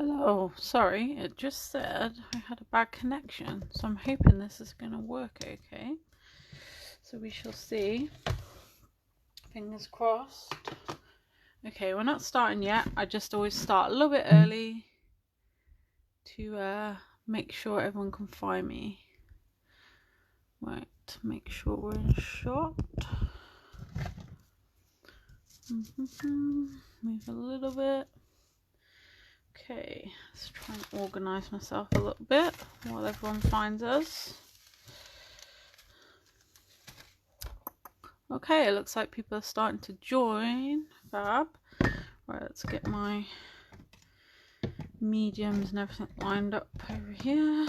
Hello, sorry, it just said I had a bad connection, so I'm hoping this is going to work okay. So we shall see. Fingers crossed. Okay, we're not starting yet. I just always start a little bit early to make sure everyone can find me. Right, make sure we're in shot. Move a little bit. Okay, let's try and organise myself a little bit while everyone finds us. Okay, it looks like people are starting to join. Fab. Right, let's get my mediums and everything lined up over here.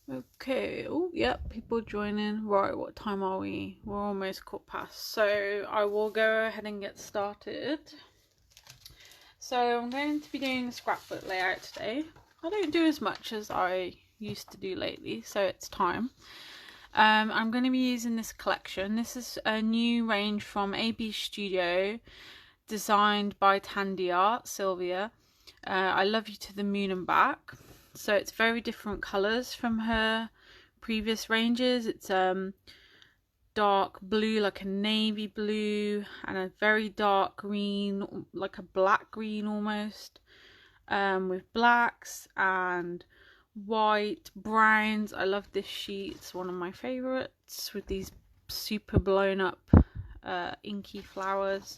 Okay, oh, yep, people joining. Right, what time are we? We're almost 15:15. So I will go ahead and get started. So I'm going to be doing a scrapbook layout today. I don't do as much as I used to do lately, so it's time. I'm going to be using this collection. This is a new range from AB Studio, designed by Tandy Art, Sylvia. I Love You to the Moon and Back. So it's very different colours from her previous ranges. It's dark blue, like a navy blue, and a very dark green, like a black green almost, with blacks and white, browns. I love this sheet. It's one of my favourites, with these super blown up inky flowers.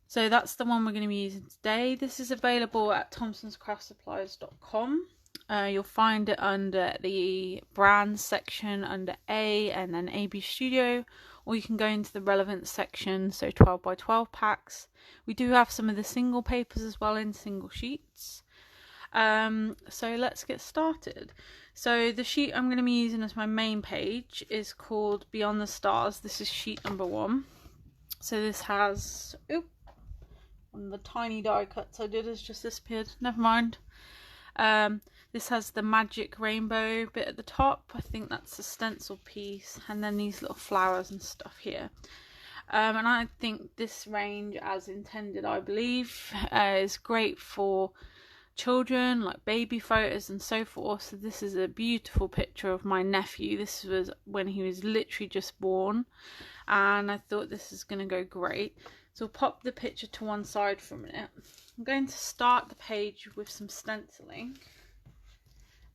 So that's the one we're going to be using today. This is available at thomsonscraftsupplies.com. You'll find it under the brands section under A and then AB Studio, or you can go into the relevant section, so 12 by 12 packs. We do have some of the single papers as well in single sheets. So let's get started. So the sheet I'm going to be using as my main page is called Beyond the Stars. This is sheet number 1. So this has, one of the tiny die cuts I did has just disappeared. Never mind. This has the magic rainbow bit at the top. I think that's the stencil piece, and then these little flowers and stuff here. And I think this range, as intended, I believe, is great for children, like baby photos and so forth. So this is a beautiful picture of my nephew. This was when he was literally just born, and I thought this is going to go great. So I'll pop the picture to one side for a minute. I'm going to start the page with some stenciling.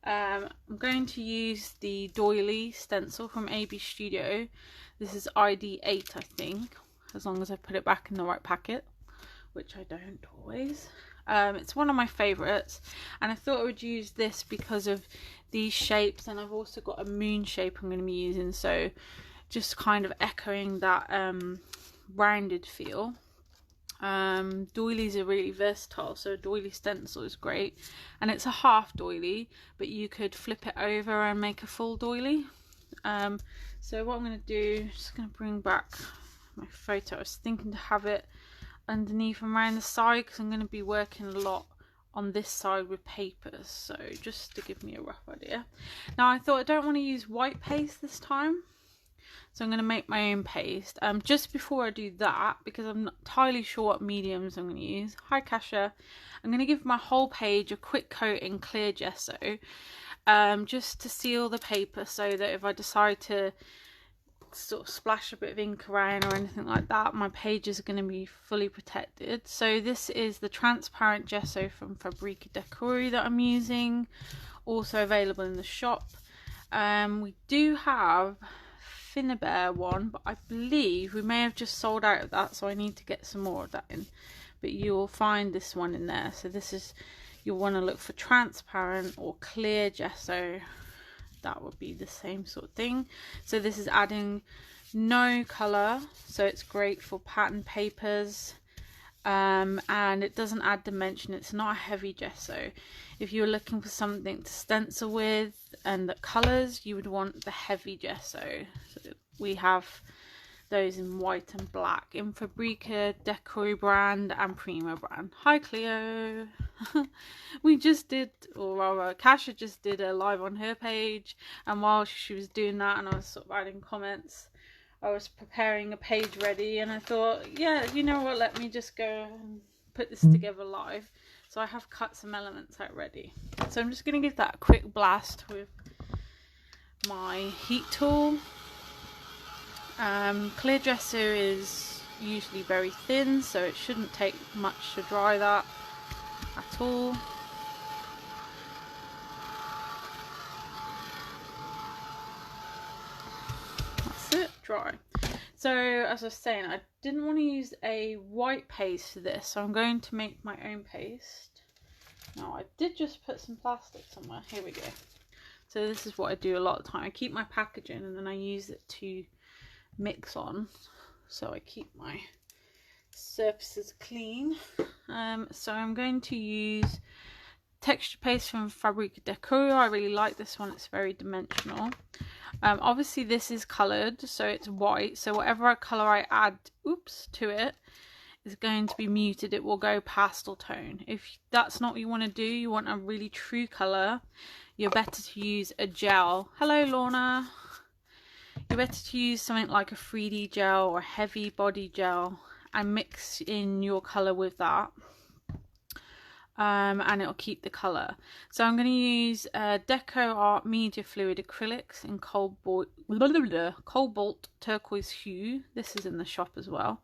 I'm going to use the doily stencil from AB Studio. This is ID8, I think, as long as I put it back in the right packet, which I don't always. It's one of my favourites, and I thought I would use this because of these shapes, and I've also got a moon shape I'm going to be using, so just kind of echoing that rounded feel. Doilies are really versatile, so a doily stencil is great, and it's a half doily, but you could flip it over and make a full doily. So what I'm going to do, just going to bring back my photo. I was thinking to have it underneath and around the side, because I'm going to be working a lot on this side with papers, so just to give me a rough idea. Now I thought I don't want to use white paste this time, so I'm going to make my own paste. Just before I do that, because I'm not entirely sure what mediums I'm going to use. Hi Kasha. I'm going to give my whole page a quick coat in clear gesso, just to seal the paper, so that if I decide to sort of splash a bit of ink around or anything like that, my pages are going to be fully protected. So this is the transparent gesso from Fabrica Decori that I'm using, also available in the shop. We do have Finnabair one, but I believe we may have just sold out of that, so I need to get some more of that in, but you'll find this one in there. So this is, you'll want to look for transparent or clear gesso. That would be the same sort of thing. So this is adding no colour, so it's great for pattern papers, and it doesn't add dimension. It's not a heavy gesso. If you're looking for something to stencil with and that colours, you would want the heavy gesso. So we have those in white and black in Fabrica Decori brand and Prima brand. Hi Cleo. We just did, or rather Kasha just did a live on her page, and while she was doing that and I was sort of adding comments, I was preparing a page ready, and I thought, yeah, you know what, let me just go and put this together live. So I have cut some elements out ready. So I'm just going to give that a quick blast with my heat tool. Clear gesso is usually very thin, so it shouldn't take much to dry that at all. That's it, dry. So as I was saying, I didn't want to use a white paste for this, so I'm going to make my own paste. Now I did just put some plastic somewhere. Here we go. So this is what I do a lot of the time. I keep my packaging and then I use it to mix on, so I keep my surfaces clean. So I'm going to use texture paste from Fabric Deco. I really like this one, it's very dimensional. Obviously this is coloured, so it's white, so whatever colour I add to it is going to be muted. It will go pastel tone. If that's not what you want to do, you want a really true colour, you're better to use a gel. Hello Lorna. You're better to use something like a 3D gel or a heavy body gel and mix in your colour with that. And it'll keep the colour. So I'm going to use Deco Art Media Fluid Acrylics in Cobalt Turquoise Hue. This is in the shop as well.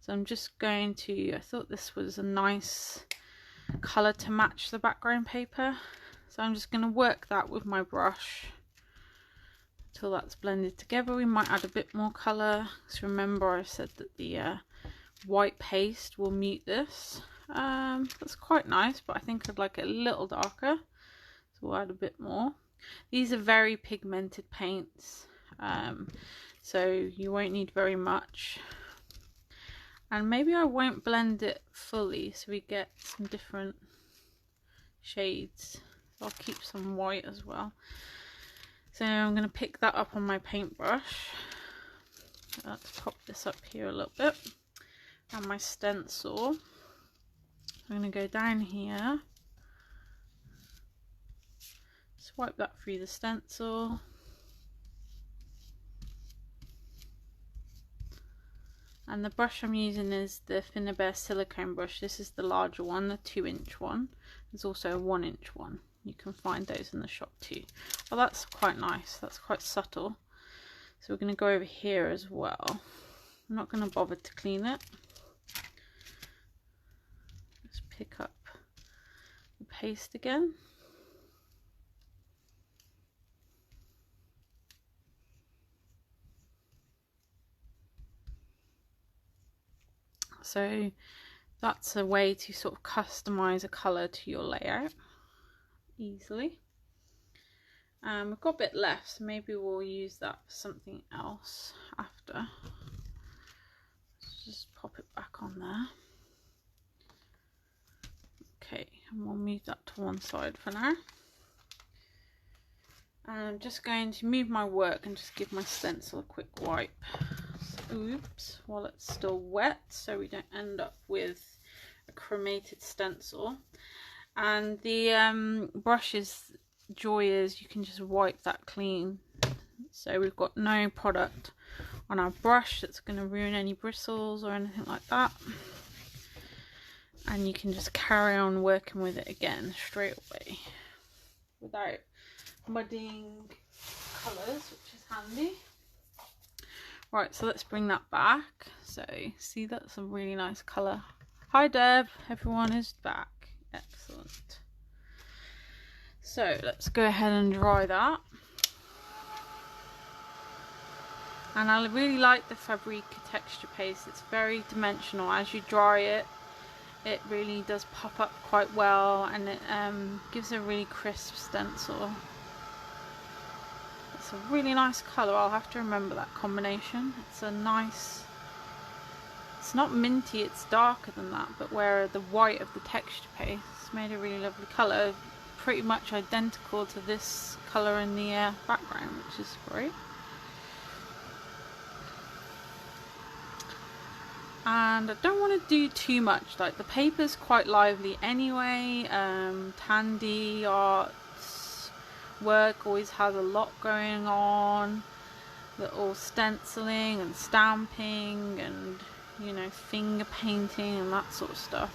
So I'm just going to, I thought this was a nice colour to match the background paper. So I'm just going to work that with my brush until that's blended together. We might add a bit more colour. So remember I said that the white paste will mute this. That's quite nice, but I think I'd like it a little darker, so we'll add a bit more. These are very pigmented paints, so you won't need very much, and maybe I won't blend it fully so we get some different shades. I'll keep some white as well. So I'm going to pick that up on my paintbrush. Let's pop this up here a little bit, and my stencil. I'm going to go down here, swipe that through the stencil, and the brush I'm using is the Finnabair silicone brush. This is the larger one, the 2-inch one. There's also a 1-inch one. You can find those in the shop too. Oh, that's quite nice, that's quite subtle. So we're going to go over here as well. I'm not going to bother to clean it. Pick up the paste again. So that's a way to sort of customize a color to your layout easily. We've got a bit left, so maybe we'll use that for something else after. Let's just pop it back on there. Okay, and we'll move that to one side for now. And I'm just going to move my work and just give my stencil a quick wipe. Oops, while it's still wet, so we don't end up with a chromated stencil. And the brush's joy is you can just wipe that clean. So we've got no product on our brush that's going to ruin any bristles or anything like that. And you can just carry on working with it again straight away without muddying colours, which is handy. Right, so let's bring that back. So see, that's a really nice colour. Hi Deb, everyone is back. Excellent. So let's go ahead and dry that. And I really like the Fabric texture paste. It's very dimensional. As you dry it, it really does pop up quite well, and it gives a really crisp stencil. It's a really nice colour. I'll have to remember that combination. It's a nice, it's not minty, it's darker than that, but where the white of the texture paste made a really lovely colour, pretty much identical to this colour in the background, which is great. And I don't want to do too much, like the paper's quite lively anyway. Tandy Art's work always has a lot going on. little stenciling and stamping and, you know, finger painting and that sort of stuff.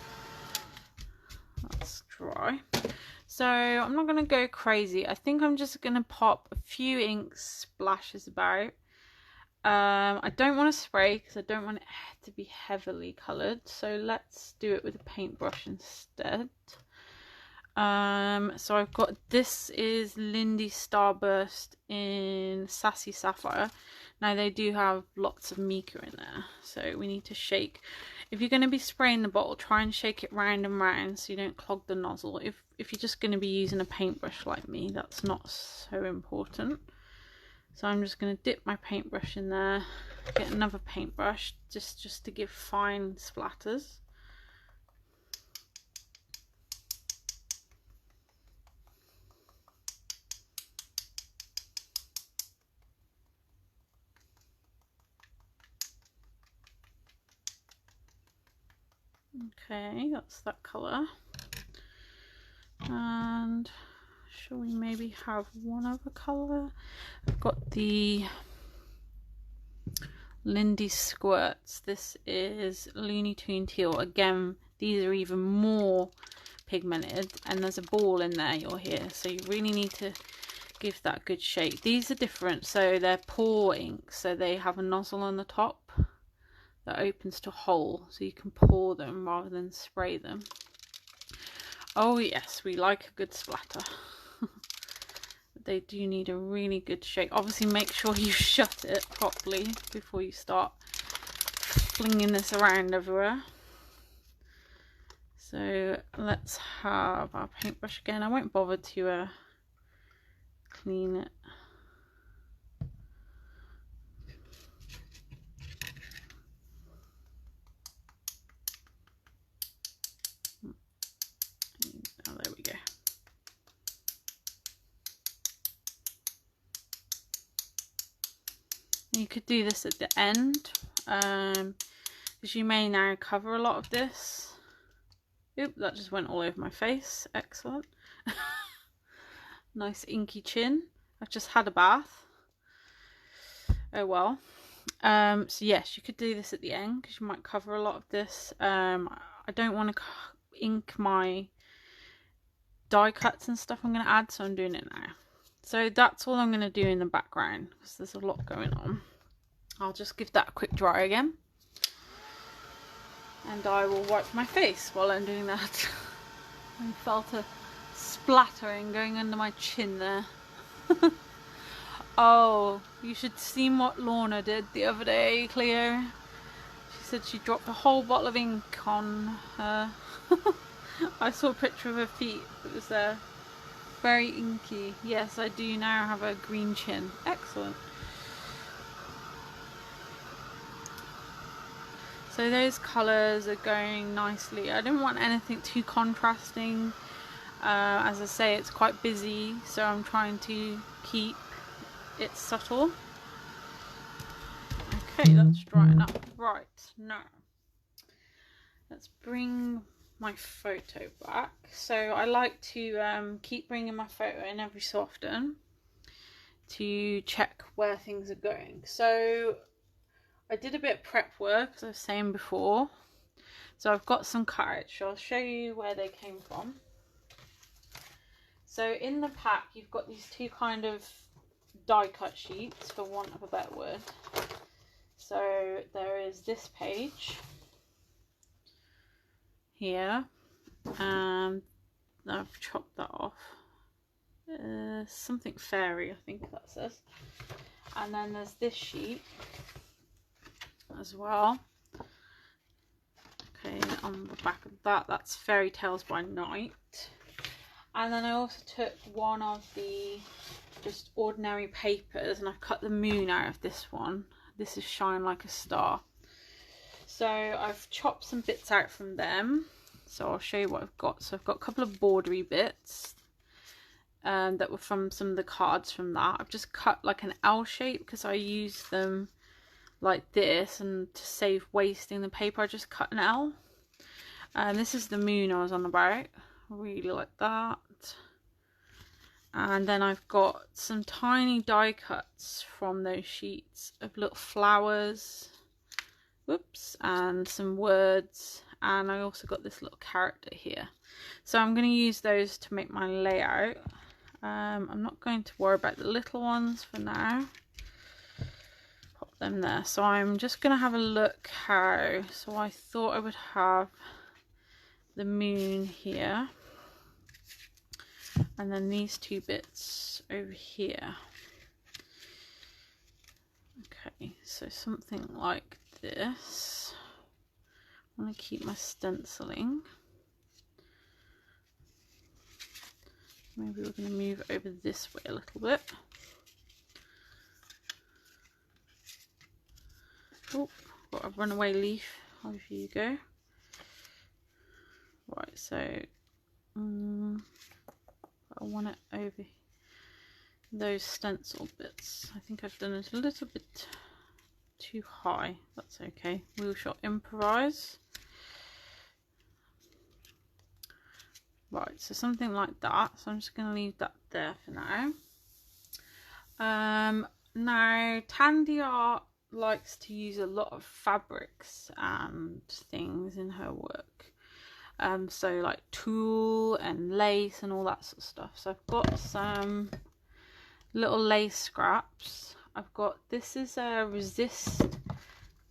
That's dry. So I'm not going to go crazy. I think I'm just going to pop a few ink splashes about. I don't want to spray because I don't want it to be heavily coloured. So let's do it with a paintbrush instead. So I've got, this is Lindy Starburst in Sassy Sapphire. Now they do have lots of mica in there, so we need to shake. If you're going to be spraying the bottle, try and shake it round and round so you don't clog the nozzle. If you're just going to be using a paintbrush like me, that's not so important. So I'm just going to dip my paintbrush in there, get another paintbrush just to give fine splatters. Okay, that's that colour. And shall we maybe have one other colour? I've got the Lindy Squirts. This is Looney Toon Teal. Again, these are even more pigmented, and there's a ball in there, you'll hear, so you really need to give that a good shake. These are different, so they're pour ink, so they have a nozzle on the top that opens to hole, so you can pour them rather than spray them. Oh yes, we like a good splatter. They do need a really good shake. Obviously make sure you shut it properly before you start flinging this around everywhere. So let's have our paintbrush again. I won't bother to clean it. Oh, there we go. You could do this at the end, because you may now cover a lot of this. Oop, that just went all over my face. Excellent. Nice inky chin. I've just had a bath. Oh well. So yes, you could do this at the end because you might cover a lot of this. I don't want to ink my die cuts and stuff I'm going to add, so I'm doing it now. So that's all I'm going to do in the background because there's a lot going on. I'll just give that a quick dry again, and I will wipe my face while I'm doing that. I felt a splattering going under my chin there. Oh, you should have seen what Lorna did the other day, Cleo. She said she dropped a whole bottle of ink on her. I saw a picture of her feet. It was very inky. Yes, I do now have a green chin. Excellent. So those colours are going nicely. I didn't want anything too contrasting. As I say, it's quite busy, so I'm trying to keep it subtle. Okay, that's dry enough. Right, now let's bring my photo back. So I like to keep bringing my photo in every so often to check where things are going. So I did a bit of prep work, as I was saying before. So I've got some cards. So I'll show you where they came from. So in the pack, you've got these two kind of die cut sheets, for want of a better word. So there is this page here, and I've chopped that off. Something fairy, I think that says. And then there's this sheet as well. Okay, on the back of that, that's Fairy Tales by Night. And then I also took one of the just ordinary papers, and I've cut the moon out of this one. This is Shine Like a Star. So I've chopped some bits out from them. So I'll show you what I've got. So I've got a couple of bordery bits that were from some of the cards from that. I've just cut like an L shape because I use them like this, and to save wasting the paper I just cut an L. And this is the moon I was on about. I really like that. And then I've got some tiny die cuts from those sheets of little flowers, whoops, and some words. And I also got this little character here. So I'm going to use those to make my layout. I'm not going to worry about the little ones for now. Pop them there. So I'm just going to have a look how. So I thought I would have the moon here. And then these two bits over here. Okay, so something like this. I want to keep my stenciling. Maybe we're going to move over this way a little bit. Oh, got a runaway leaf. Over you go. Right, so I want it over those stencil bits. I think I've done it a little bit too high. That's okay. Wheel shot improvise. Right, so something like that. So I'm just going to leave that there for now. Now Tandy Art likes to use a lot of fabrics and things in her work. So like tulle and lace and all that sort of stuff. So I've got some little lace scraps. I've got, this is a resist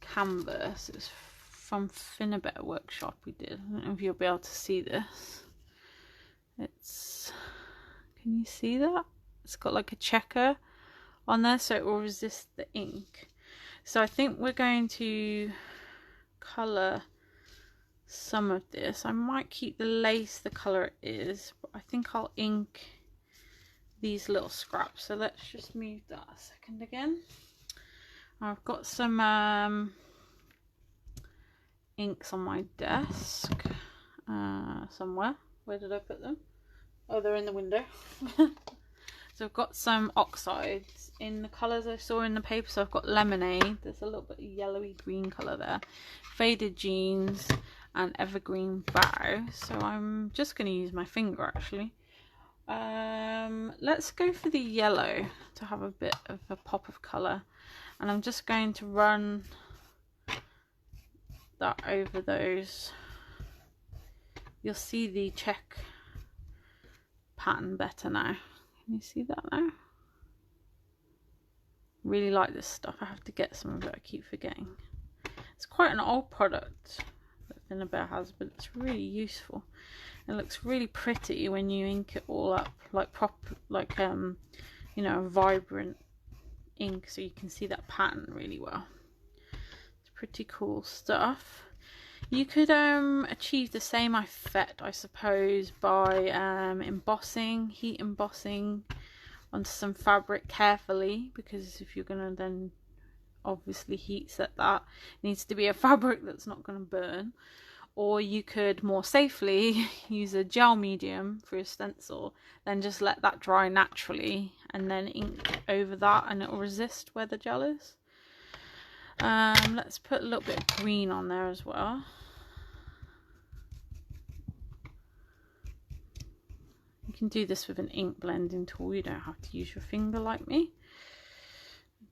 canvas. It's from Finabet Workshop we did. I don't know if you'll be able to see this. It's, can you see that? It's got like a checker on there so it will resist the ink. So I think we're going to colour some of this. I might keep the lace the colour it is, but I think I'll ink these little scraps. So let's just move that a second again. I've got some inks on my desk somewhere. Where did I put them? Oh, they're in the window. So I've got some oxides in the colours I saw in the paper. So I've got lemonade, there's a little bit of yellowy green colour there, faded jeans, and evergreen bow. So I'm just going to use my finger actually. Let's go for the yellow to have a bit of a pop of colour, and I'm just going to run that over those. You'll see the check pattern better now. Can you see that now? Really like this stuff. I have to get some of it, I keep forgetting. It's quite an old product that Finabet has, but it's really useful. It looks really pretty when you ink it all up like you know, a vibrant ink, so you can see that pattern really well. It's pretty cool stuff. You could achieve the same effect, I suppose, by embossing, heat embossing onto some fabric carefully, because if you're going to then obviously heat set that, it needs to be a fabric that's not going to burn. Or you could more safely use a gel medium for your stencil, then just let that dry naturally and then ink over that and it will resist where the gel is. Let's put a little bit of green on there as well. You can do this with an ink blending tool, you don't have to use your finger like me.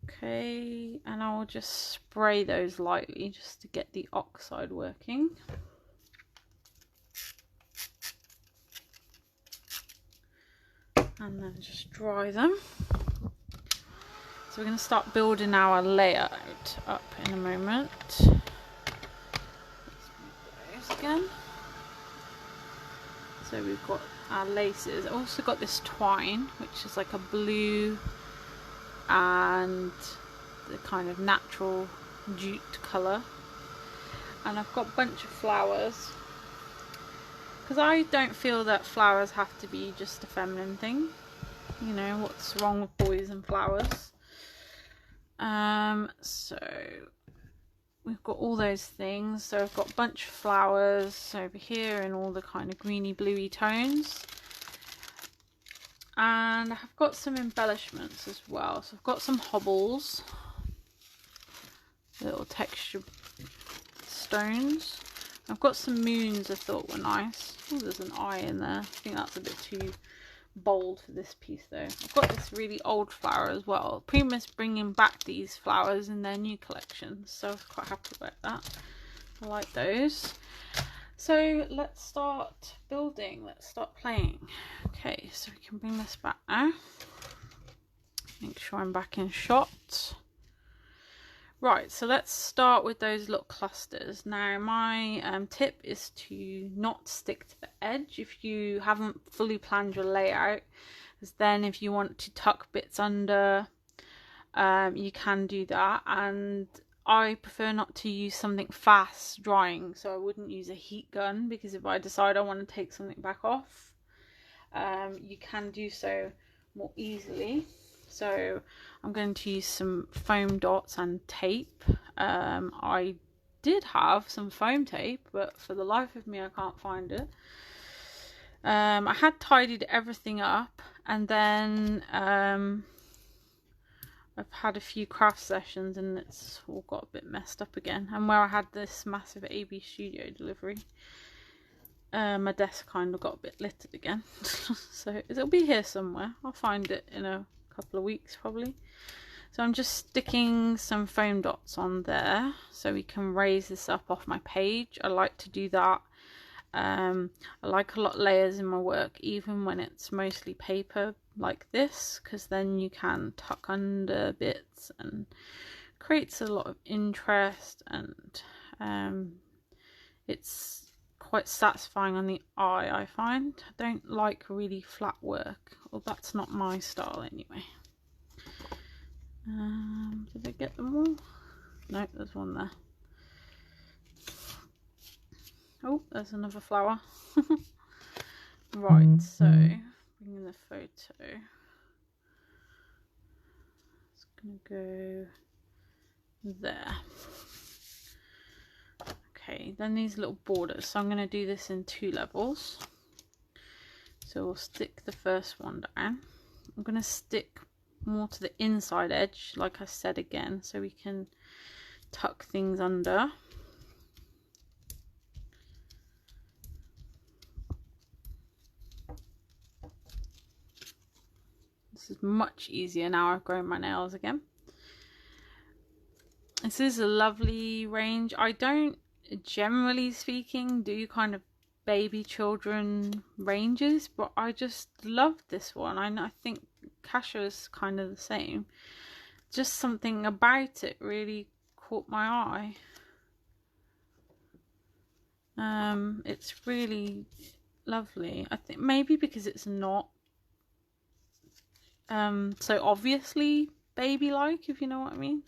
Okay, and I'll just spray those lightly just to get the oxide working. And then just dry them. So we're going to start building our layout up in a moment. Let's move those again. So we've got our laces. I've also got this twine, which is like a blue and the kind of natural jute colour. And I've got a bunch of flowers, because I don't feel that flowers have to be just a feminine thing. You know, what's wrong with boys and flowers? So we've got all those things. So I've got a bunch of flowers over here in all the kind of greeny bluey tones. And I've got some embellishments as well. So I've got some hobbles, little texture stones. I've got some moons I thought were nice. Oh, there's an eye in there. I think that's a bit too bold for this piece though. I've got this really old flower as well. Prima's bringing back these flowers in their new collection, so I was quite happy about that. I like those. So let's start building, let's start playing. Okay, so we can bring this back now. Make sure I'm back in shot. Right, so let's start with those little clusters. Now my tip is to not stick to the edge if you haven't fully planned your layout, because then if you want to tuck bits under, you can do that. And I prefer not to use something fast drying, so I wouldn't use a heat gun, because if I decide I want to take something back off, you can do so more easily. So I'm going to use some foam dots and tape. I did have some foam tape, but for the life of me I can't find it. I had tidied everything up, and then I've had a few craft sessions and it's all got a bit messed up again. And where I had this massive AB Studio delivery, my desk kind of got a bit littered again. So it'll be here somewhere. I'll find it in a couple of weeks probably. So I'm just sticking some foam dots on there so we can raise this up off my page. I like to do that. I like a lot of layers in my work, even when it's mostly paper like this, because then you can tuck under bits and creates a lot of interest, and it's quite satisfying on the eye, I find. I don't like really flat work. Well, that's not my style anyway. Did I get them all? No, there's one there. Oh, there's another flower. Right, so bringing the photo. It's gonna go there. Okay, then these little borders. So I'm gonna do this in 2 levels. So we'll stick the first one down. I'm gonna stick more to the inside edge, like I said again, so we can tuck things under. This is much easier now I've grown my nails again. This is a lovely range. I don't, generally speaking, do kind of baby children ranges, but I just love this one. I think Cassia is kind of the same. Just something about it really caught my eye. It's really lovely. I think maybe because it's not so obviously baby-like, if you know what I mean.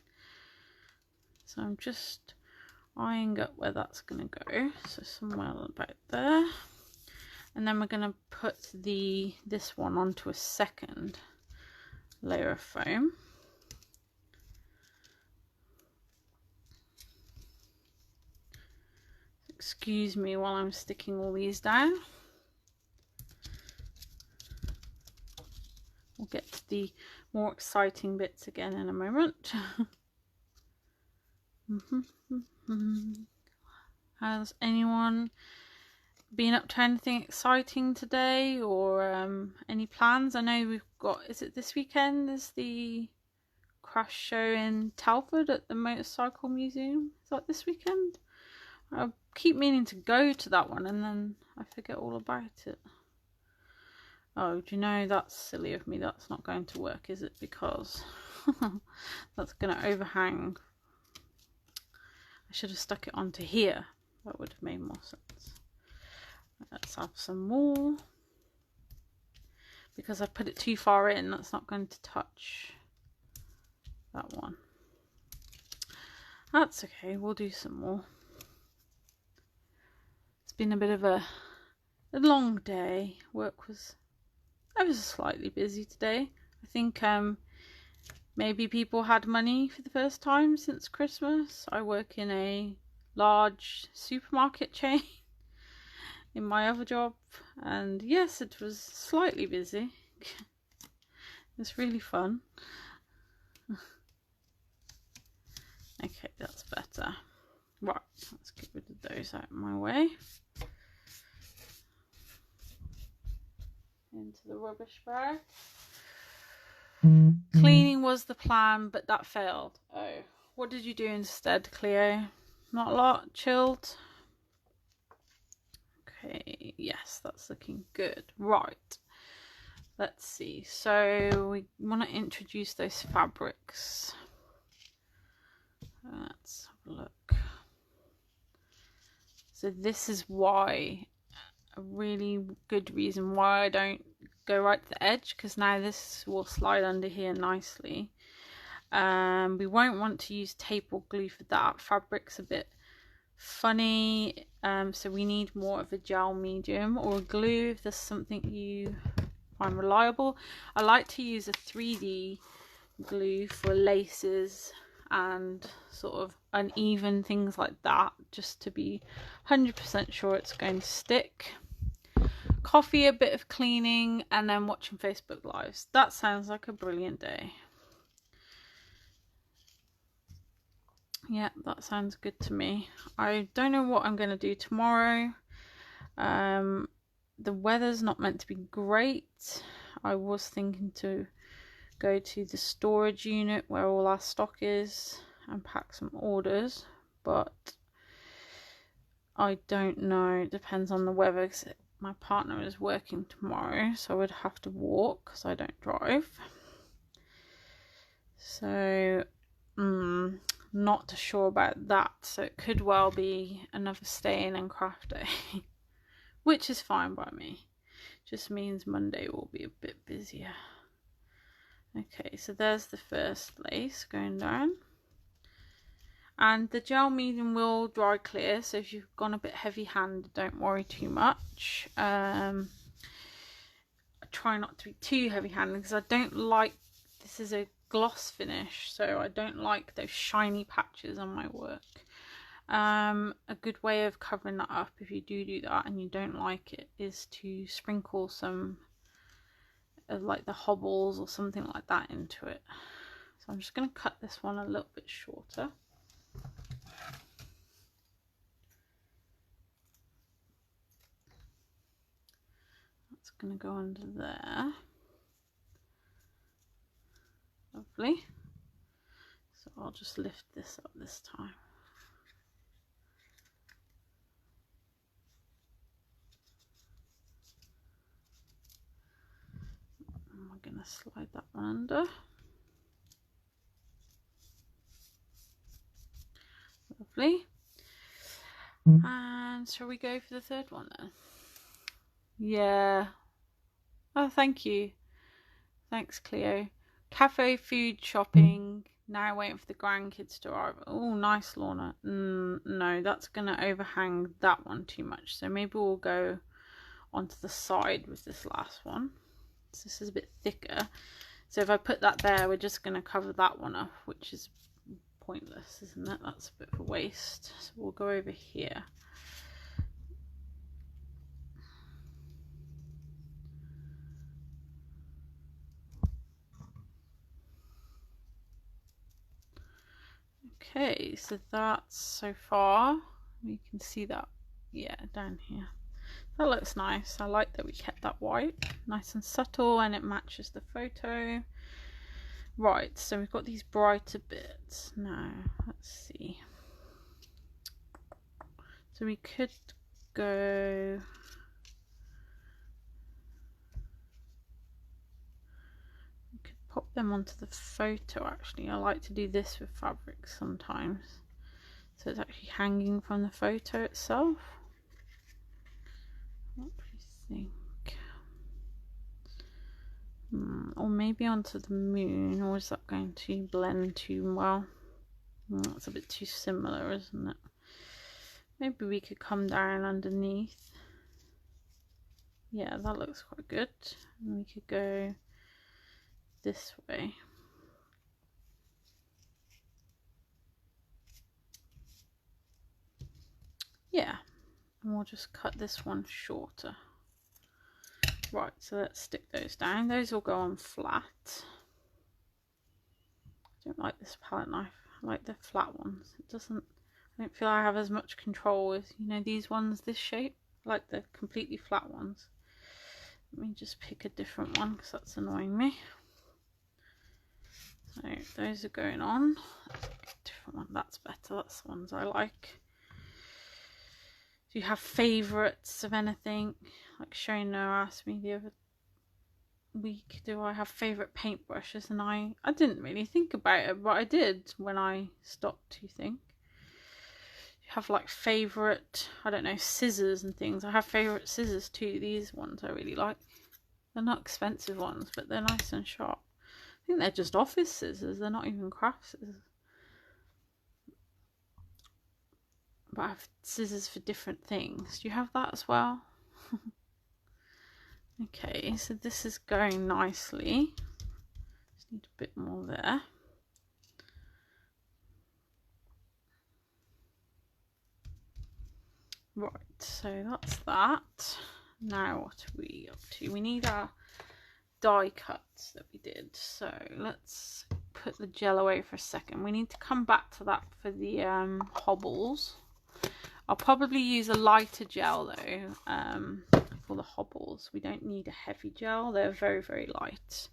So I'm just eyeing up where that's gonna go, so somewhere about there. And then we're gonna put this one onto a second layer of foam. Excuse me while I'm sticking all these down. We'll get to the more exciting bits again in a moment. Has anyone been up to anything exciting today, or any plans? I know we've got, is it this weekend? There's the crash show in Telford at the Motorcycle Museum. Is that this weekend? I keep meaning to go to that one and then I forget all about it. Oh, do you know, that's silly of me. That's not going to work, is it? Because that's going to overhang. I should have stuck it onto here. That would have made more sense. Let's have some more. Because I put it too far in, that's not going to touch that one. That's okay, we'll do some more. It's been a bit of a long day. Work was ever so slightly busy today. I think maybe people had money for the first time since Christmas. I work in a large supermarket chain in my other job, and yes, it was slightly busy. It's really fun. Okay, that's better. Right, let's get rid of those out of my way. into the rubbish bag. Cleaning was the plan, but that failed. Oh, what did you do instead, Cleo? Not a lot, chilled. Okay, yes, that's looking good. Right, let's see. So we want to introduce those fabrics. Let's have a look. So this is why, a really good reason why I don't go right to the edge, because now this will slide under here nicely. We won't want to use tape or glue for that. Fabric's a bit funny, so we need more of a gel medium or a glue if there's something you find reliable. I like to use a 3D glue for laces and sort of uneven things like that, just to be 100% sure it's going to stick. Coffee, a bit of cleaning, and then watching Facebook Lives. That sounds like a brilliant day. Yeah, that sounds good to me. I don't know what I'm going to do tomorrow. The weather's not meant to be great. I was thinking to go to the storage unit where all our stock is and pack some orders, but I don't know. It depends on the weather, because my partner is working tomorrow, so I would have to walk because I don't drive. So not sure about that. So it could well be another stay in and craft day, which is fine by me. Just means Monday will be a bit busier. Okay, so there's the first lace going down, and the gel medium will dry clear, so if you've gone a bit heavy handed, don't worry too much. I try not to be too heavy handed, because I don't like, this is a gloss finish, so I don't like those shiny patches on my work. A good way of covering that up, if you do that and you don't like it, is to sprinkle some of like the hobbles or something like that into it. So I'm just going to cut this one a little bit shorter. That's going to go under there. Lovely. So I'll just lift this up this time. And we're going to slide that one under. Lovely. And shall we go for the third one then? Yeah. Oh, thank you. Thanks, Cleo. Cafe food shopping. Now waiting for the grandkids to arrive. Oh, nice, Lorna. No, that's going to overhang that one too much. So maybe we'll go onto the side with this last one. So this is a bit thicker. So if I put that there, we're just going to cover that one up, which is pointless, isn't it? That's a bit of a waste. So we'll go over here. Okay, so that's so far. You can see that, yeah, down here. That looks nice. I like that we kept that white, nice and subtle, and it matches the photo. Right, so we've got these brighter bits. Now, let's see. So we could go... We could pop them onto the photo, actually. I like to do this with fabrics sometimes. So it's actually hanging from the photo itself. What do you think? Or maybe onto the moon, or is that going to blend too well? That's a bit too similar, isn't it? Maybe we could come down underneath. Yeah, that looks quite good. And we could go this way. Yeah, and we'll just cut this one shorter. Right, so let's stick those down. Those will go on flat. I don't like this palette knife. I like the flat ones. It doesn't, I don't feel I have as much control with, you know, these ones this shape. I like the completely flat ones. Let me just pick a different one because that's annoying me. So those are going on. Different one, that's better. That's the ones I like. Do you have favourites of anything? Like Shona asked me the other week, do I have favourite paintbrushes? And I didn't really think about it, but I did when I stopped to think. You have like favourite, I don't know, scissors and things. I have favourite scissors too. These ones I really like. They're not expensive ones, but they're nice and sharp. I think they're just office scissors. They're not even craft scissors. But I have scissors for different things. Do you have that as well? Okay, so this is going nicely. Just need a bit more there. Right, so that's that. Now what are we up to? We need our die cuts that we did. So let's put the gel away for a second. We need to come back to that for the hobbles. I'll probably use a lighter gel though for the hobbles. We don't need a heavy gel. They're very, very light.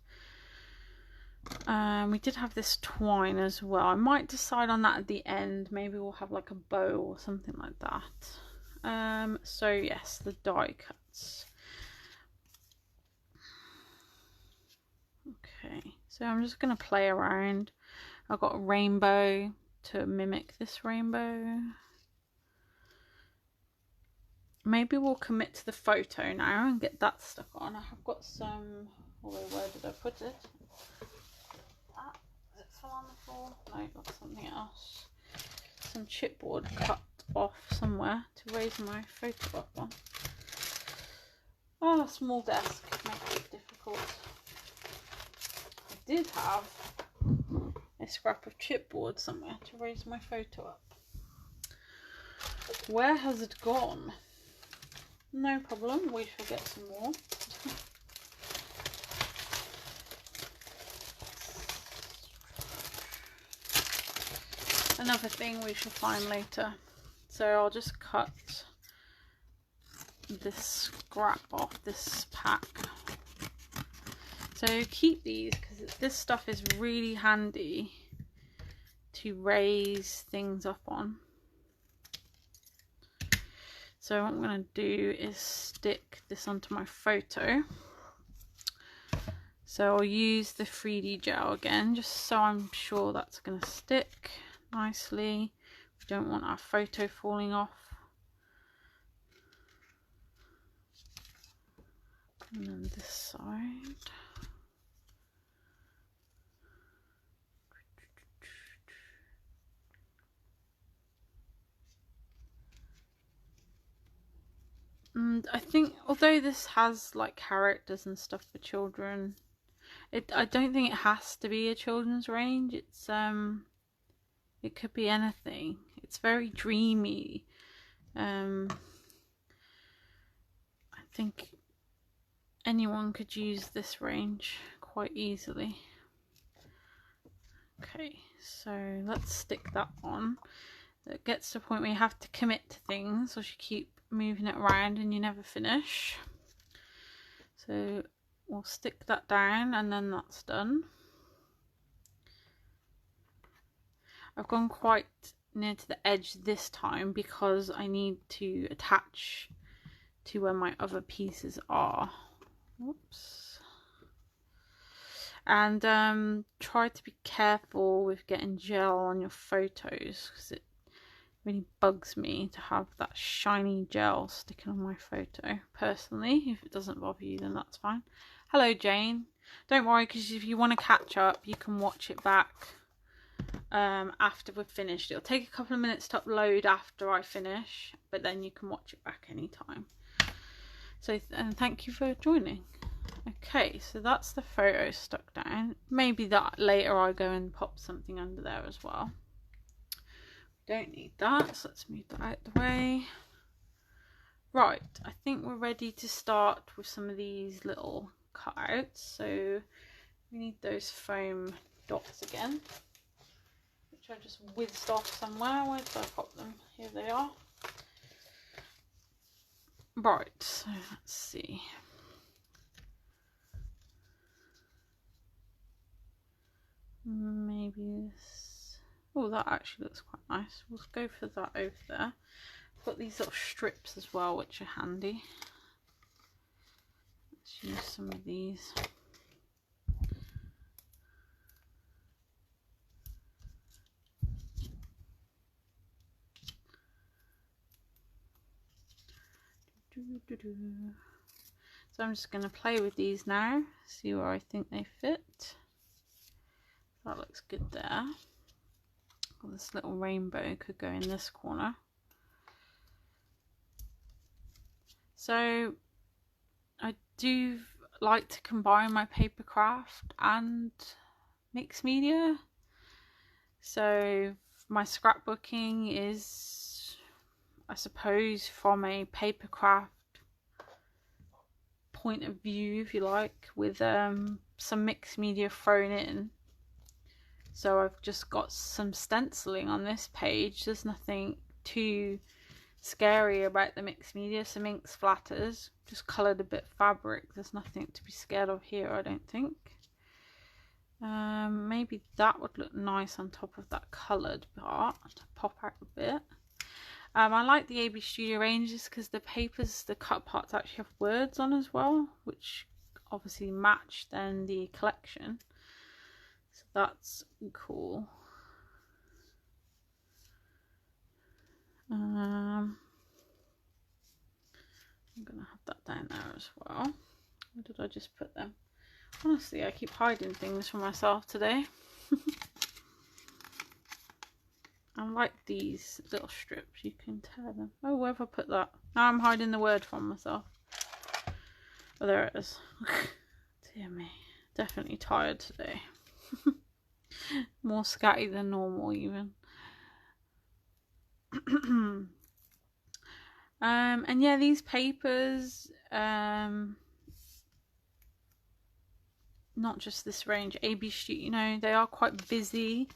We did have this twine as well. I might decide on that at the end. Maybe we'll have like a bow or something like that. So yes, the die cuts. Okay, so I'm just going to play around. I've got a rainbow to mimic this rainbow. Maybe we'll commit to the photo now and get that stuck on. I have got some, although where did I put it? It fell on the floor. No, got something else. Some chipboard cut off somewhere to raise my photo up on. Oh, a small desk makes it difficult. I did have a scrap of chipboard somewhere to raise my photo up. Where has it gone? No problem, we shall get some more. Another thing we shall find later. So I'll just cut this scrap off this pack. So keep these because this stuff is really handy to raise things up on. So what I'm going to do is stick this onto my photo. So I'll use the 3D gel again, just so I'm sure that's going to stick nicely. We don't want our photo falling off. And then this side. And I think although this has like characters and stuff for children, I don't think it has to be a children's range. It's it could be anything. It's very dreamy. I think anyone could use this range quite easily. Okay, so let's stick that on. It gets to the point where you have to commit to things, or you keep moving it around and you never finish. So we'll stick that down and then that's done. I've gone quite near to the edge this time because I need to attach to where my other pieces are. Whoops. And try to be careful with getting gel on your photos because it really bugs me to have that shiny gel sticking on my photo. Personally, if it doesn't bother you, then that's fine. Hello Jane. Don't worry, because if you want to catch up, you can watch it back after we've finished. It'll take a couple of minutes to upload after I finish, but then you can watch it back anytime. So and thank you for joining. Okay, so that's the photo stuck down. Maybe that later I go and pop something under there as well. Don't need that, so let's move that out the way. Right, I think we're ready to start with some of these little cutouts. So we need those foam dots again, which I just whizzed off somewhere. Where did I pop them? Here they are. Right, so let's see. Maybe this. Oh, that actually looks quite nice. We'll go for that over there. Got these little strips as well, which are handy. Let's use some of these. So I'm just going to play with these now, see where I think they fit. That looks good there. Well, this little rainbow could go in this corner. So I do like to combine my paper craft and mixed media. So my scrapbooking is, I suppose, from a paper craft point of view, if you like, with some mixed media thrown in. So I've just got some stenciling on this page. There's nothing too scary about the mixed media. Some ink splatters, just coloured a bit of fabric. There's nothing to be scared of here, I don't think. Maybe that would look nice on top of that coloured part to pop out a bit. I like the AB Studio ranges because the papers, the cut parts actually have words on as well, which obviously match then the collection. So that's cool. I'm gonna have that down there as well. Where did I just put them? Honestly, I keep hiding things from myself today. I like these little strips, you can tear them. Oh, where have I put that? Now I'm hiding the word from myself. Oh, there it is. Dear me, definitely tired today. More scatty than normal even. And yeah, these papers, not just this range, AB Studio, you know, they are quite busy.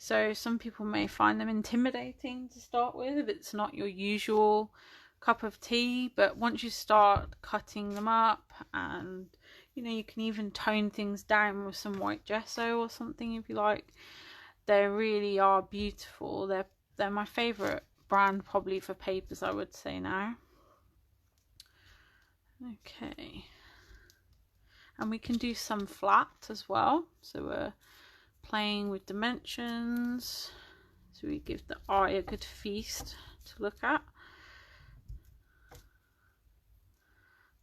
So some people may find them intimidating to start with if it's not your usual cup of tea. But once you start cutting them up, and you know, you can even tone things down with some white gesso or something if you like. They really are beautiful. They're my favourite brand probably for papers, I would say now. Okay. And we can do some flat as well. So we're playing with dimensions. So we give the eye a good feast to look at.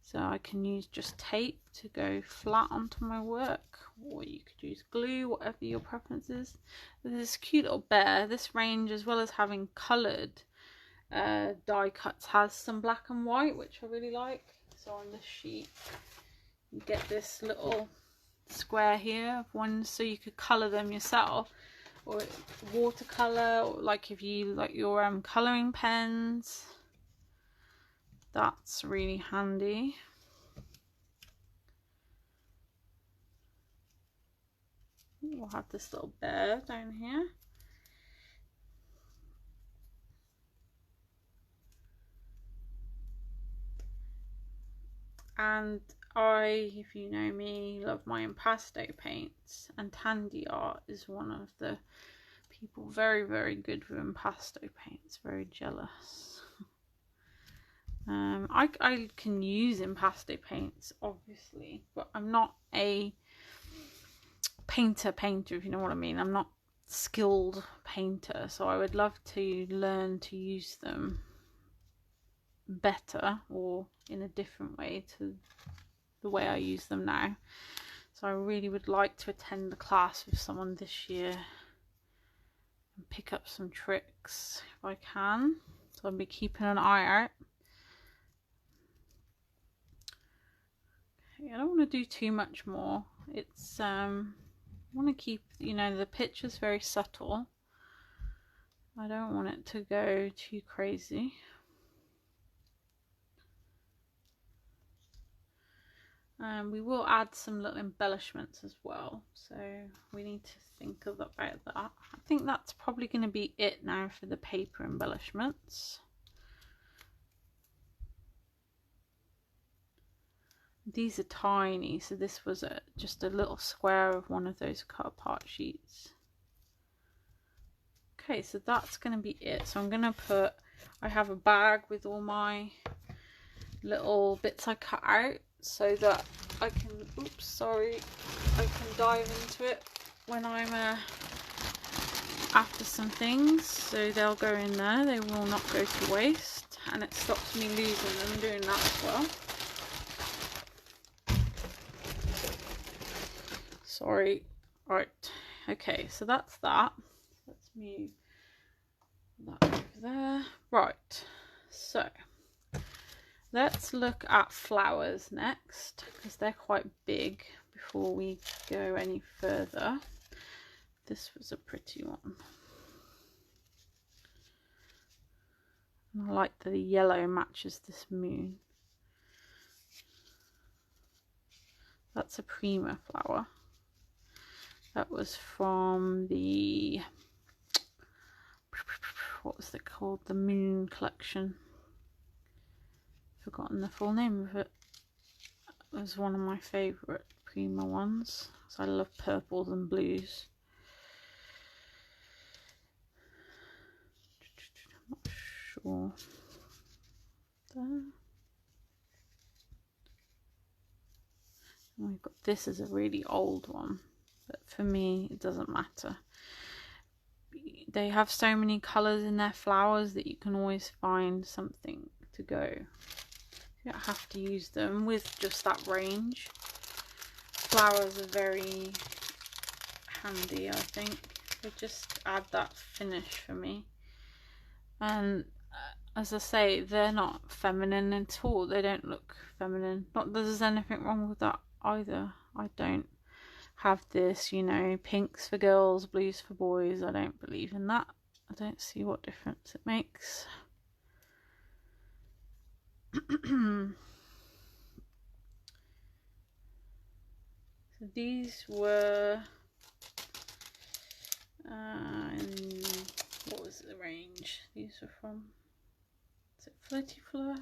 So I can use just tape to go flat onto my work, or you could use glue, whatever your preference is. There's this cute little bear. This range, as well as having coloured die cuts, has some black and white, which I really like. So on this sheet, you get this little square here of ones, so you could colour them yourself, or watercolour, or like if you like your colouring pens. That's really handy. We'll have this little bear down here. And I, if you know me, love my impasto paints, and Tandy Art is one of the people very, very good with impasto paints. Very jealous. I can use impasto paints, obviously, but I'm not a painter, if you know what I mean. I'm not a skilled painter, so I would love to learn to use them better or in a different way to the way I use them now. So I really would like to attend the class with someone this year and pick up some tricks if I can. So I'll be keeping an eye out. I don't want to do too much more. It's I want to keep, you know, the picture's very subtle. I don't want it to go too crazy. We will add some little embellishments as well, so we need to think about that. I think that's probably going to be it now for the paper embellishments. These are tiny, so this was just a little square of one of those cut apart sheets. Okay, so that's going to be it. So I'm going to put, I have a bag with all my little bits I cut out so that I can, oops, sorry, I can dive into it when I'm after some things. So they'll go in there, they will not go to waste, and it stops me losing them doing that as well. Sorry. Right, okay, so that's that. Let's move that over there. Right, so let's look at flowers next, because they're quite big before we go any further. This was a pretty one. And I like that the yellow matches this moon. That's a Prima flower. That was from the, what was it called? The Moon Collection. Forgotten the full name of it. It was one of my favourite Prima ones, because I love purples and blues. I'm not sure. There. And we've got this as a really old one, but for me it doesn't matter. They have so many colours in their flowers that you can always find something to go. You don't have to use them with just that range. Flowers are very handy, I think. They just add that finish for me. And as I say, they're not feminine at all. They don't look feminine. Not that there's anything wrong with that either. I don't have this, you know, pinks for girls, blues for boys. I don't believe in that. I don't see what difference it makes. So these were what was the range these were from? Is it Flirty Fleur?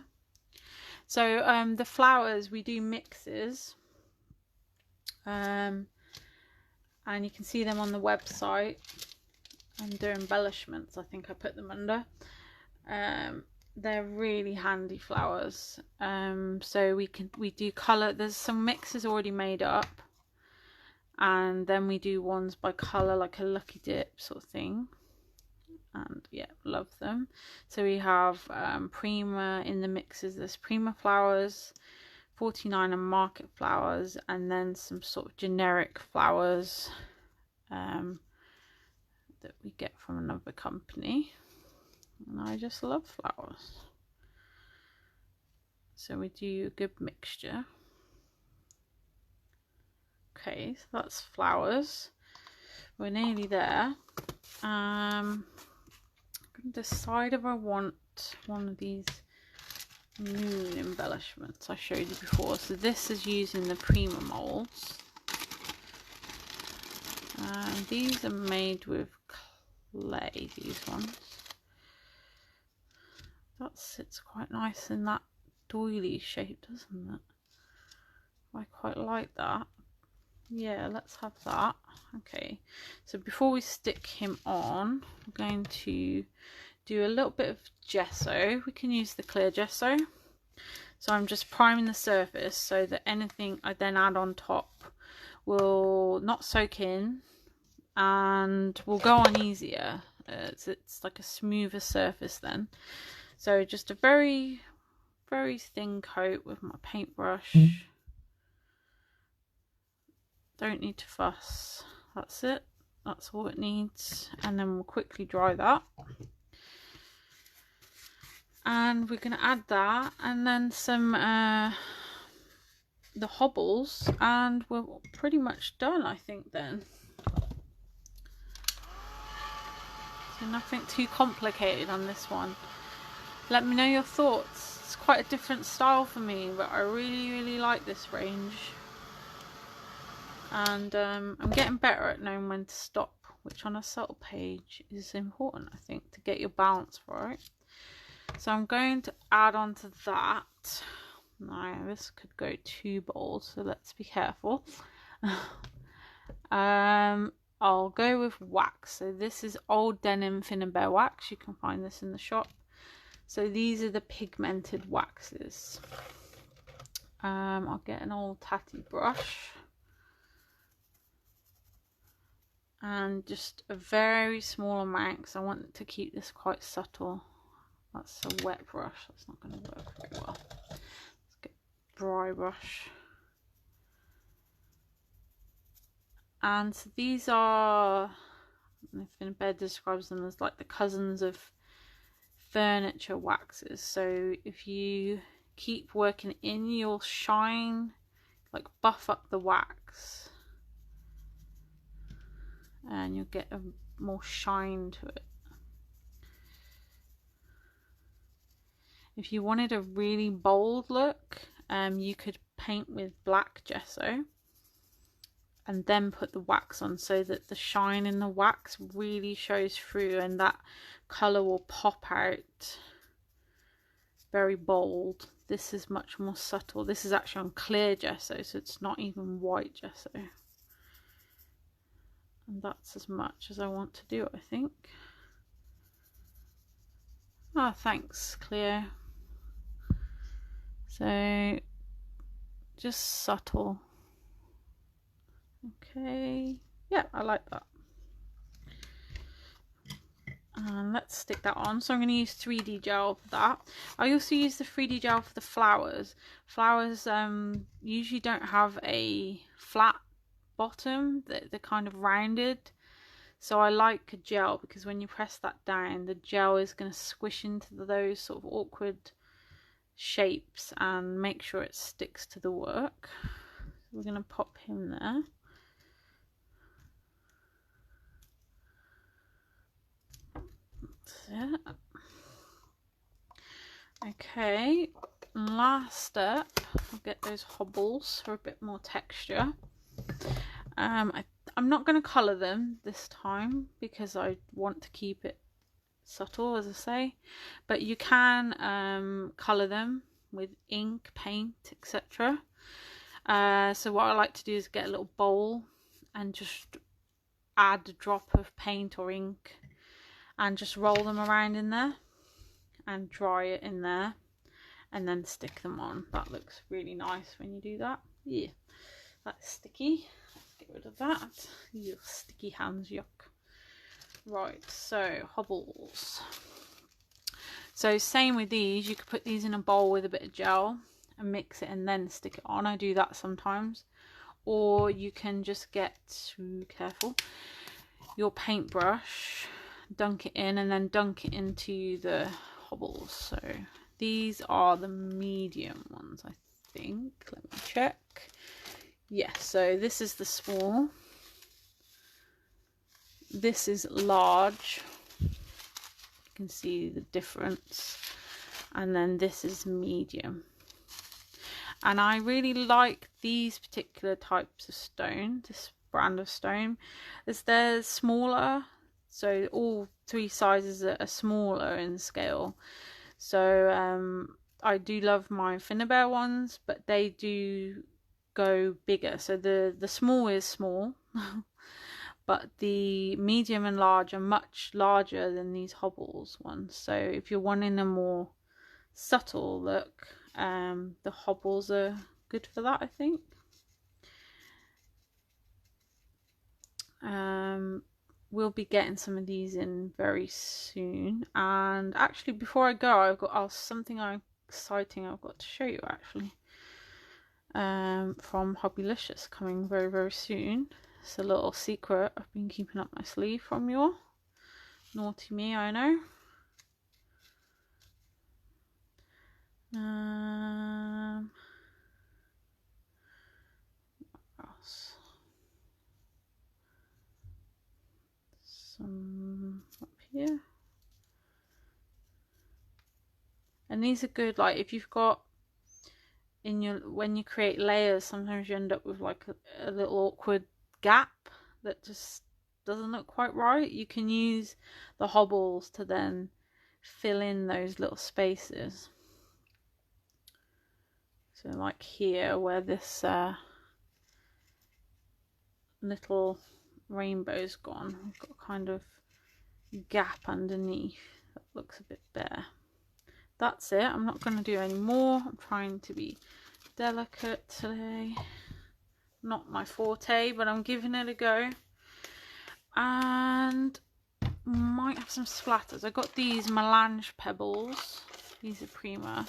So the flowers, we do mixes, and you can see them on the website under embellishments. I think I put them under. They're really handy flowers. So we do colour. There's some mixes already made up, and then we do ones by colour, like a Lucky Dip sort of thing. And yeah, love them. So we have Prima in the mixes. There's Prima flowers, 49 and Market flowers, and then some sort of generic flowers that we get from another company. And I just love flowers. So we do a good mixture. Okay, so that's flowers. We're nearly there. I'm going to decide if I want one of these moon embellishments I showed you before. So this is using the Prima molds. These are made with clay, these ones. That sits quite nice in that doily shape, doesn't it? I quite like that. Yeah, let's have that. Okay, so before we stick him on, we're going to do a little bit of gesso. We can use the clear gesso. So I'm just priming the surface so that anything I then add on top will not soak in and will go on easier. It's like a smoother surface then. So just a very, very thin coat with my paintbrush. Don't need to fuss. That's it. That's all it needs. And then we'll quickly dry that. And we're going to add that and then some the hobbles, and we're pretty much done, I think, then. So nothing too complicated on this one. Let me know your thoughts. It's quite a different style for me, but I really, really like this range. And I'm getting better at knowing when to stop, which on a subtle page is important, I think, to get your balance right. So I'm going to add on to that Now this could go too bold, so let's be careful. I'll go with wax. So this is Old Denim Finnabair wax. You can find this in the shop. So these are the pigmented waxes. I'll get an old tatty brush and just a very small amount because I want to keep this quite subtle. That's a wet brush, that's not going to work very well. Let's get a dry brush. And so these are, Finnabair describes them as like the cousins of furniture waxes. So if you keep working in, you'll shine, like buff up the wax, and you'll get a more shine to it. If you wanted a really bold look, you could paint with black gesso and then put the wax on so that the shine in the wax really shows through and that colour will pop out very bold. This is much more subtle. This is actually on clear gesso, so it's not even white gesso. And that's as much as I want to do, I think. Oh, thanks, Cleo. So, just subtle. Okay, yeah, I like that. And let's stick that on. So I'm going to use 3D gel for that. I also use the 3D gel for the flowers. Flowers usually don't have a flat bottom, they're kind of rounded. So I like a gel because when you press that down, the gel is going to squish into those sort of awkward shapes and make sure it sticks to the work. So we're going to pop him there. That's it. Okay, last step, I'll get those hobbles for a bit more texture. I'm not going to colour them this time because I want to keep it subtle, as I say, but you can colour them with ink, paint, etc. So what I like to do is get a little bowl and just add a drop of paint or ink and just roll them around in there and dry it in there and then stick them on. That looks really nice when you do that. Yeah, that's sticky. Let's get rid of that. Your sticky hands, yuck. Right, so hobbles. So same with these, you could put these in a bowl with a bit of gel and mix it and then stick it on. I do that sometimes. Or you can just get, careful, your paintbrush, dunk it in and then dunk it into the hobbles. So these are the medium ones, I think. Let me check. Yes, so this is the small. This is large. You can see the difference. And then this is medium. And I really like these particular types of stone, this brand of stone, as they're smaller. So all three sizes are smaller in scale. So I do love my Finnabair ones, but they do go bigger. So the small is small, but the medium and large are much larger than these hobbles ones. So if you're wanting a more subtle look, the hobbles are good for that, I think. We'll be getting some of these in very soon. And actually, before I go, I've got something exciting I've got to show you actually. From Hobbylicious, coming very, very soon. It's a little secret I've been keeping up my sleeve from you all. Naughty me, I know. What else? Some up here. And these are good, like if you've got in your, when you create layers, sometimes you end up with like a little awkward gap that just doesn't look quite right. You can use the hobbles to then fill in those little spaces. So like here where this little rainbow's gone, we've got a kind of gap underneath that looks a bit bare. That's it. I'm not going to do any more. I'm trying to be delicate today. Not my forte, but I'm giving it a go. And might have some splatters. I got these melange pebbles. These are Prima.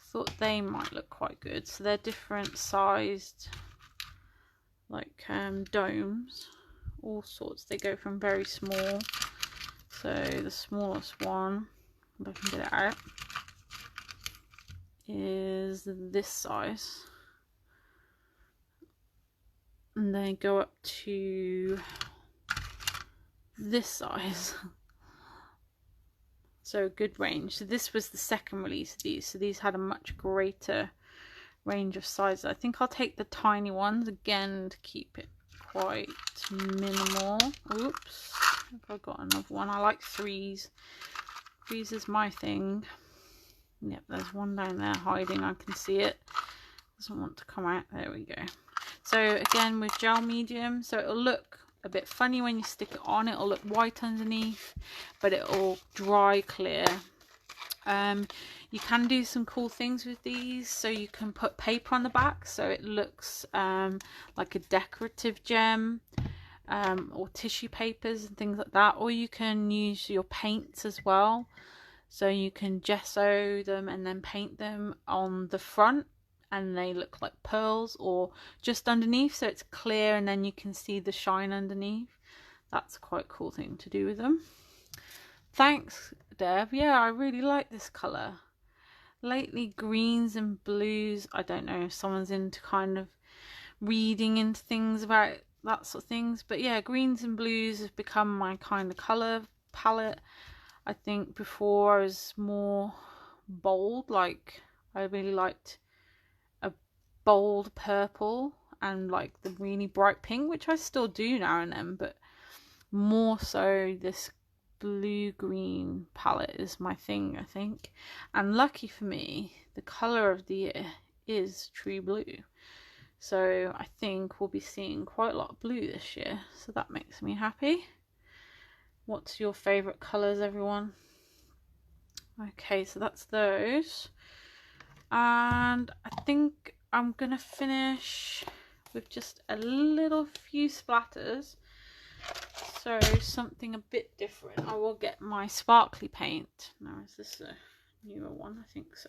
Thought they might look quite good. So they're different sized, like domes, all sorts. They go from very small. So the smallest one, if I can get it out, is this size. And they go up to this size. So good range. So this was the second release of these. So these had a much greater range of sizes. I think I'll take the tiny ones again to keep it quite minimal. Oops, I think I got another one. I like threes. Threes is my thing. Yep, there's one down there hiding. I can see it. Doesn't want to come out. There we go. So again with gel medium, so it'll look a bit funny when you stick it on. It'll look white underneath, but it'll dry clear. You can do some cool things with these. So you can put paper on the back so it looks like a decorative gem, or tissue papers and things like that. Or you can use your paints as well. So you can gesso them and then paint them on the front, and they look like pearls, or just underneath so it's clear and then you can see the shine underneath. That's a quite cool thing to do with them. Thanks, Deb. Yeah, I really like this colour. Lately, greens and blues, I don't know if someone's into kind of reading into things about that sort of things, but yeah, greens and blues have become my kind of colour palette. I think before I was more bold, like I really liked a bold purple and like the really bright pink, which I still do now and then, but more so this blue green palette is my thing, I think. And lucky for me, the colour of the year is true blue, so I think we'll be seeing quite a lot of blue this year, so that makes me happy. What's your favourite colours, everyone? Okay, so that's those. And I think I'm going to finish with just a little few splatters. So something a bit different. I will get my sparkly paint. Now, is this a newer one? I think so.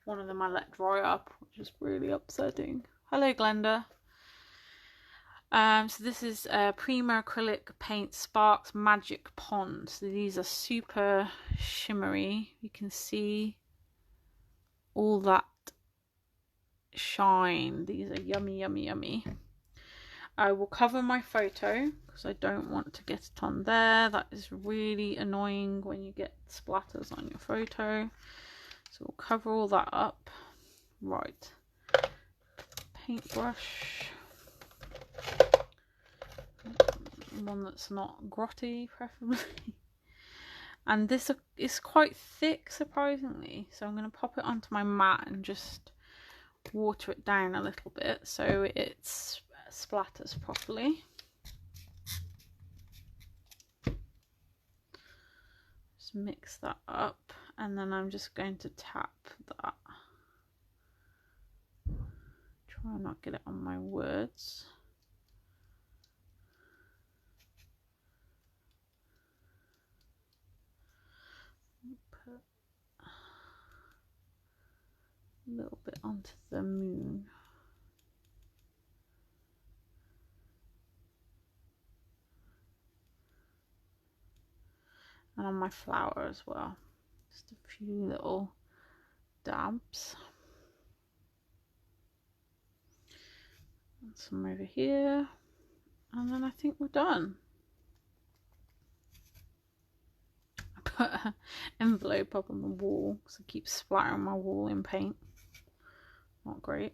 One of them I let dry up, which is really upsetting. Hello, Glenda. So this is Prima Acrylic Paint Sparks Magic Pond. So these are super shimmery. You can see all that shine. These are yummy, yummy, yummy. I will cover my photo because I don't want to get it on there. That is really annoying when you get splatters on your photo. So we'll cover all that up. Right. Paintbrush. One that's not grotty, preferably. And this is quite thick, surprisingly, so I'm going to pop it onto my mat and just water it down a little bit so it splatters properly. Just mix that up, and then I'm just going to tap that. Try and not get it on my words. Put a little bit onto the moon. And on my flower as well. Just a few little dabs. And some over here. And then I think we're done. I put an envelope up on the wall because I keep splattering my wall in paint. Not great.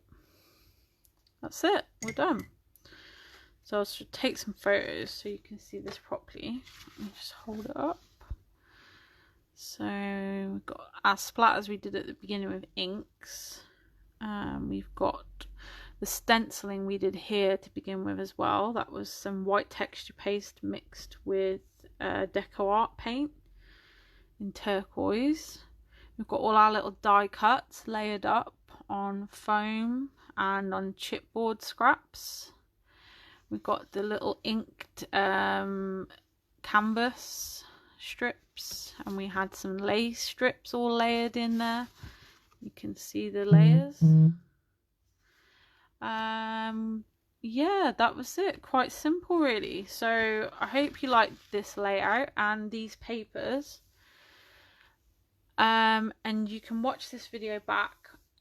That's it. We're done. So I'll just take some photos so you can see this properly. And just hold it up. So we've got our splatters we did at the beginning with inks. We've got the stenciling we did here to begin with as well. That was some white texture paste mixed with Deco Art paint in turquoise. We've got all our little die cuts layered up on foam and on chipboard scraps. We've got the little inked canvas strips, and we had some lace strips all layered in there. You can see the layers. Yeah, that was it. Quite simple, really. So I hope you liked this layout and these papers. And you can watch this video back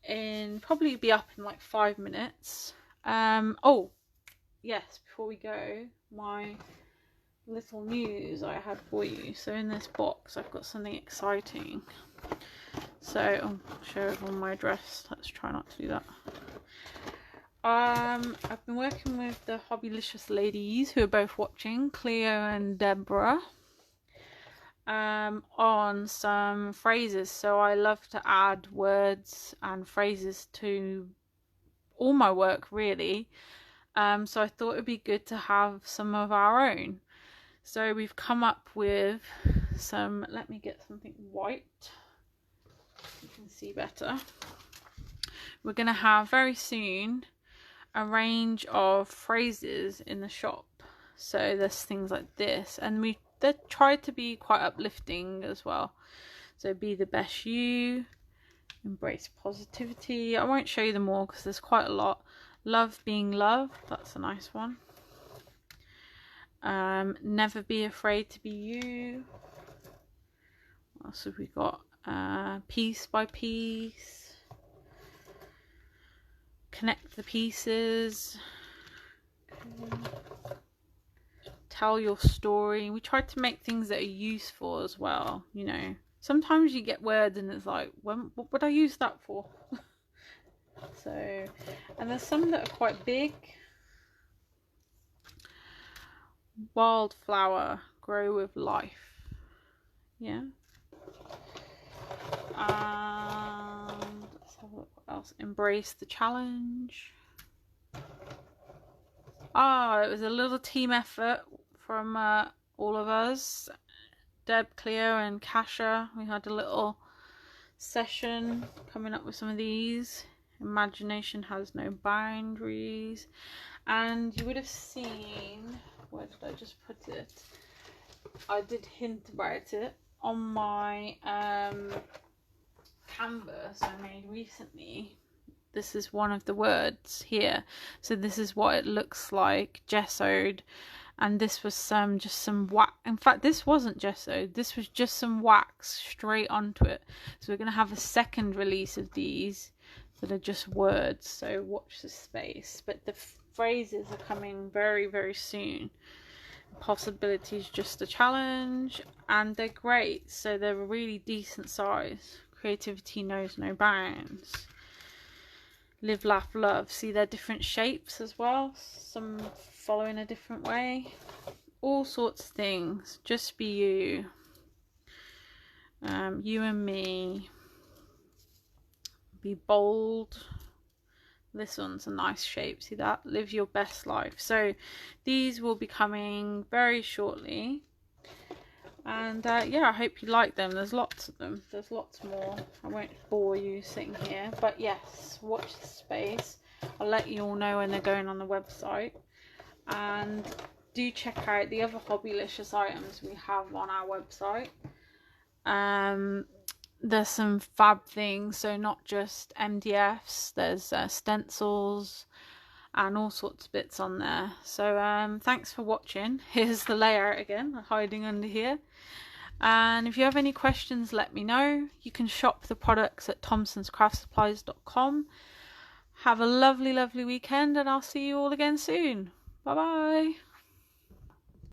in, probably be up in like 5 minutes. Oh yes, before we go, my little news I had for you. So in this box I've got something exciting. So I'll show everyone my address. Let's try not to do that. I've been working with the Hobbylicious ladies, who are both watching, Cleo and Deborah, on some phrases. So I love to add words and phrases to all my work, really. So I thought it'd be good to have some of our own. So we've come up with some, let me get something white, you can see better. We're going to have very soon a range of phrases in the shop. So there's things like this, and they tried to be quite uplifting as well. So be the best you, embrace positivity. I won't show you them all because there's quite a lot. Love being loved, that's a nice one. Never be afraid to be you. What else have we got? Piece by piece. Connect the pieces. Okay. Tell your story. We tried to make things that are useful as well, you know. Sometimes you get words and it's like, what would I use that for? So, and there's some that are quite big. Wildflower, grow with life. Yeah. And let's have a look what else. Embrace the challenge. It was a little team effort from all of us. Deb, Cleo and Kasha. We had a little session coming up with some of these. Imagination has no boundaries. And you would have seen, where did I just put it? I did hint about it on my canvas I made recently. This is one of the words here. So this is what it looks like, gessoed. And this was just some wax. In fact, this wasn't gessoed. This was just some wax straight onto it. So we're going to have a second release of these that are just words. So watch this space. But the phrases are coming very, very soon. Possibilities just a challenge. And they're great. So they're a really decent size. Creativity knows no bounds. Live, laugh, love. See, they're different shapes as well. Some following a different way. All sorts of things. Just be you. You and me. Be bold. This one's a nice shape. See that? Live your best life. So these will be coming very shortly. And yeah, I hope you like them. There's lots of them. There's lots more. I won't bore you sitting here. But yes, watch the space. I'll let you all know when they're going on the website. And do check out the other Hobbylicious items we have on our website. There's some fab things. So not just MDFs. There's stencils and all sorts of bits on there. So thanks for watching. Here's the layout again, hiding under here. And if you have any questions, let me know. You can shop the products at thomsonscraftsupplies.com. Have a lovely, lovely weekend, and I'll see you all again soon. Bye bye.